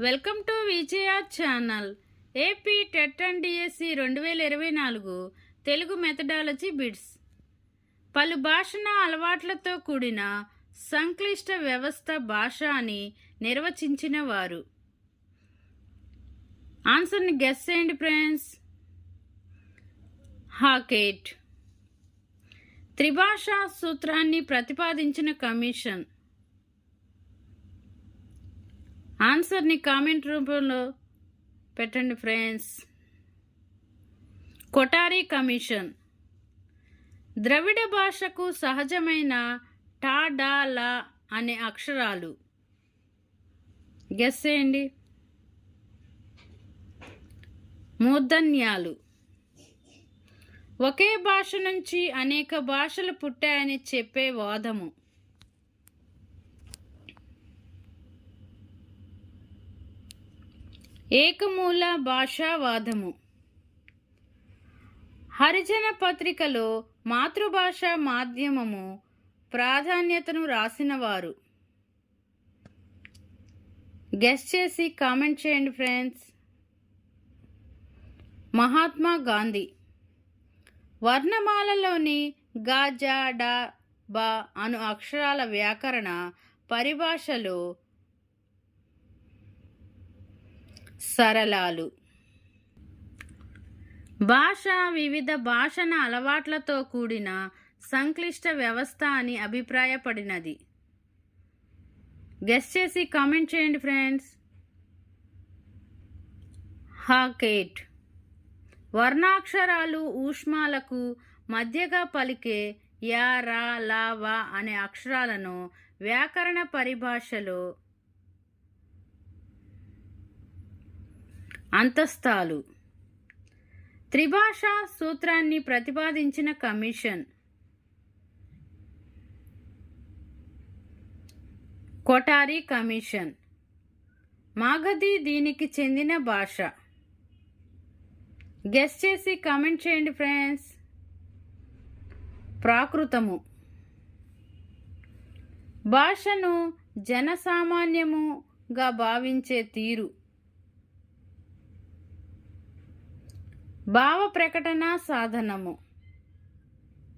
Welcome to Vijay channel. AP TET and DSC 2024 Telugu methodology bits. పలు భాషణ అలవాట్లతో కూడిన సంక్లిష్ట వ్యవస్థ భాష అని నిర్వచించిన వారు. ఆన్సర్ని గెస్ చేయండి ఫ్రెండ్స్. హాకెట్. త్రిభాషా సూత్రాన్ని ప్రతిపాదించిన కమిషన్. ఆన్సర్ని కామెంట్ రూపంలో పెట్టండి ఫ్రెండ్స్. కొఠారి కమిషన్. ద్రవిడ భాషకు సహజమైన టా డా లా అనే అక్షరాలు. గెస్ చేయండి. మూర్ధన్యాలు. ఒకే భాష నుంచి అనేక భాషలు పుట్టాయని చెప్పే వాదము. ఏకమూల భాషావాదము. హరిజన పత్రికలో మాతృభాష మాధ్యమము ప్రాధాన్యతను రాసినవారు. గెస్ చేసి కామెంట్ చేయండి ఫ్రెండ్స్. మహాత్మా గాంధీ. వర్ణమాలలోని గా జా డా బా అను అక్షరాల వ్యాకరణ పరిభాషలో సరళాలు. భాష వివిధ భాషణ అలవాట్లతో కూడిన సంక్లిష్ట వ్యవస్థ అని అభిప్రాయపడినది. గెస్ చేసి కామెంట్ చేయండి ఫ్రెండ్స్. హాకెట్. వర్ణాక్షరాలు ఊష్మాలకు మధ్యగా పలికే యా రా లా వా అనే అక్షరాలను వ్యాకరణ పరిభాషలో అంతస్తాలు. త్రిభాషా సూత్రాన్ని ప్రతిపాదించిన కమిషన్. కొఠారి కమిషన్. మాగధి దీనికి చెందిన భాష. గెస్ చేసి కామెంట్ చేయండి ఫ్రెండ్స్. ప్రాకృతము. భాషను జనసామాన్యముగా భావించే తీరు. భావ ప్రకటన సాధనము.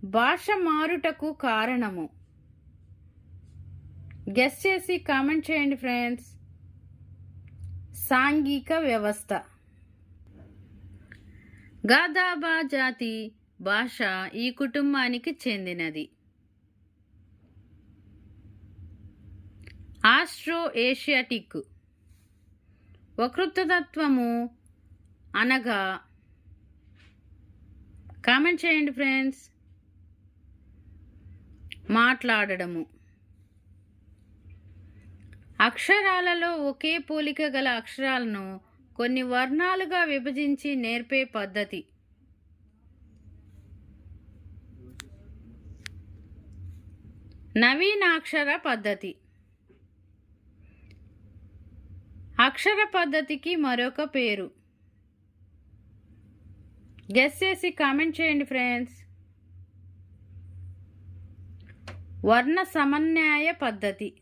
భాష మారుటకు కారణము. గెస్ చేసి కామెంట్ చేయండి ఫ్రెండ్స్. సాంఘిక వ్యవస్థ. గాదాబా జాతి భాష ఈ కుటుంబానికి చెందినది. Austro Asiatic. వక్తృత్వము అనగా. కామెంట్ చేయండి ఫ్రెండ్స్. మాట్లాడడము. అక్షరాలలో ఒకే పోలిక గల అక్షరాలను కొన్ని వర్ణాలుగా విభజించి నేర్పే పద్ధతి. నవీనాక్షర పద్ధతి. అక్షర పద్ధతికి మరొక పేరు. గెస్ చేసి కామెంట్ చేయండి ఫ్రెండ్స్. వర్ణ సమన్వయ పద్ధతి.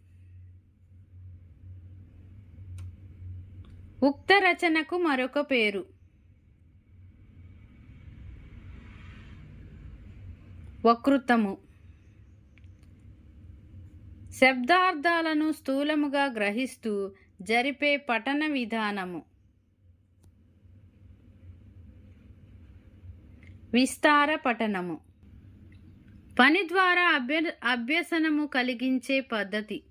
ఉక్త రచనకు మరొక పేరు. వక్తృత్వము. శబ్దార్థాలను స్థూలముగా గ్రహిస్తూ జరిపే పఠన విధానము. విస్తార పఠనము. పని ద్వారా అభ్యసనము కలిగించే పద్ధతి.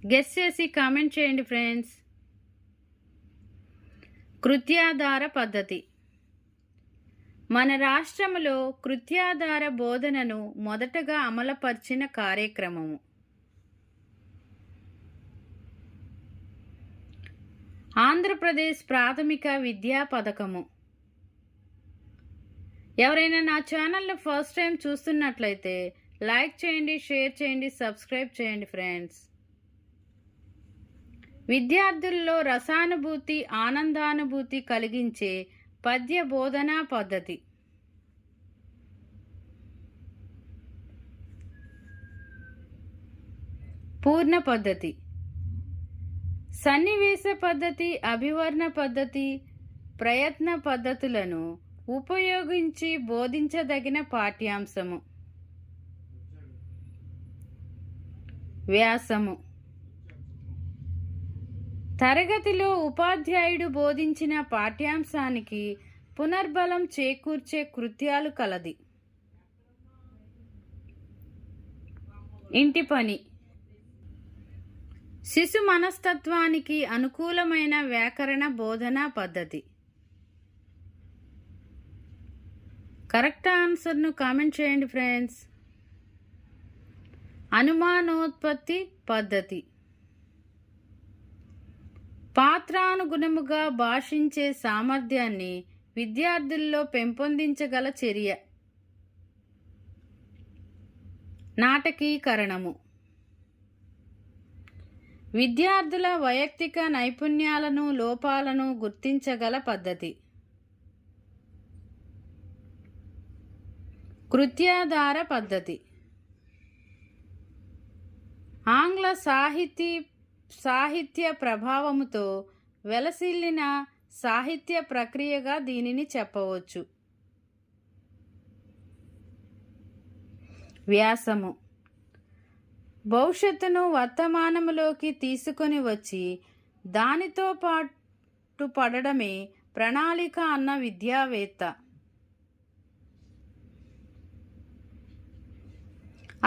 గెస్ చేసి కామెంట్ చేయండి ఫ్రెండ్స్. కృత్యాధార పద్ధతి. మన రాష్ట్రములో కృత్యాధార బోధనను మొదటగా అమలుపరిచిన కార్యక్రమము. ఆంధ్రప్రదేశ్ ప్రాథమిక విద్యా పథకము. ఎవరైనా నా ఛానల్ని ఫస్ట్ టైం చూస్తున్నట్లయితే లైక్ చేయండి, షేర్ చేయండి, సబ్స్క్రైబ్ చేయండి ఫ్రెండ్స్. విద్యార్థుల్లో రసానుభూతి, ఆనందానుభూతి కలిగించే పద్య బోధనా పద్ధతి. పూర్ణ పద్ధతి. సన్నివేశ పద్ధతి, అభివర్ణ పద్ధతి, ప్రయత్న పద్ధతులను ఉపయోగించి బోధించదగిన పాఠ్యాంశము. వ్యాసము. తరగతిలో ఉపాధ్యాయుడు బోధించిన పాఠ్యాంశానికి పునర్బలం చేకూర్చే కృత్యాలు కలది. ఇంటి పని. శిశు మనస్తత్వానికి అనుకూలమైన వ్యాకరణ బోధనా పద్ధతి. కరెక్ట్ ఆన్సర్ను కామెంట్ చేయండి ఫ్రెండ్స్. అనుమానోత్పత్తి పద్ధతి. పాత్రానుగుణముగా భాషించే సామర్థ్యాన్ని విద్యార్థుల్లో పెంపొందించగల చర్య. నాటకీకరణము. విద్యార్థుల వైయక్తిక నైపుణ్యాలను, లోపాలను గుర్తించగల పద్ధతి. కృత్యాధార పద్ధతి. ఆంగ్ల సాహిత్య ప్రభావముతో వెలసిల్లిన సాహిత్య ప్రక్రియగా దీనిని చెప్పవచ్చు. వ్యాసము. భవిష్యత్తును వర్తమానములోకి తీసుకొని వచ్చి దానితో పాటు పడడమే ప్రణాళిక అన్న విద్యావేత్త.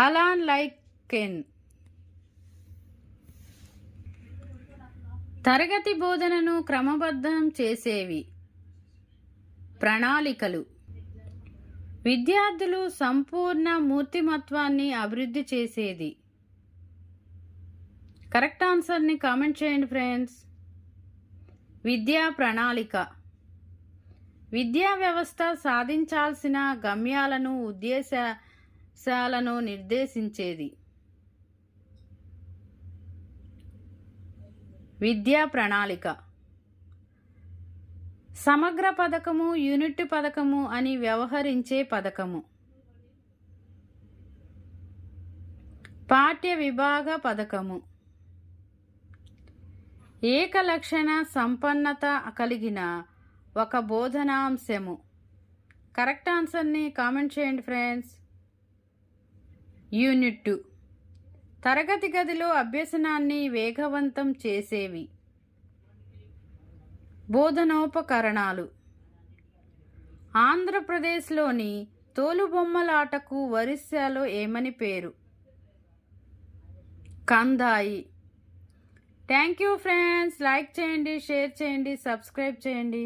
అలాన్ లైకెన్. తరగతి బోధనను క్రమబద్ధం చేసేవి. ప్రణాళికలు. విద్యార్థులు సంపూర్ణ మూర్తిమత్వాన్ని అభివృద్ధి చేసేది. కరెక్ట్ ఆన్సర్ని కామెంట్ చేయండి ఫ్రెండ్స్. విద్యా ప్రణాళిక. విద్యా వ్యవస్థ సాధించాల్సిన గమ్యాలను, ఉద్దేశాలను నిర్దేశించేది. విద్యా ప్రణాళిక. సమగ్ర పథకము, యూనిట్ పథకము అని వ్యవహరించే పథకము. పాఠ్య విభాగ పథకము. ఏకలక్షణ సంపన్నత కలిగిన ఒక బోధనాంశము. కరెక్ట్ ఆన్సర్ని కామెంట్ చేయండి ఫ్రెండ్స్. యూనిట్ 2. తరగతి గదిలో అభ్యసనాన్ని వేగవంతం చేసేవి. బోధనోపకరణాలు. ఆంధ్రప్రదేశ్లోని తోలుబొమ్మలాటకు ఒరిస్సాలో ఏమని పేరు? కందాయి. Thank you friends. లైక్ చేయండి, షేర్ చేయండి, సబ్స్క్రైబ్ చేయండి.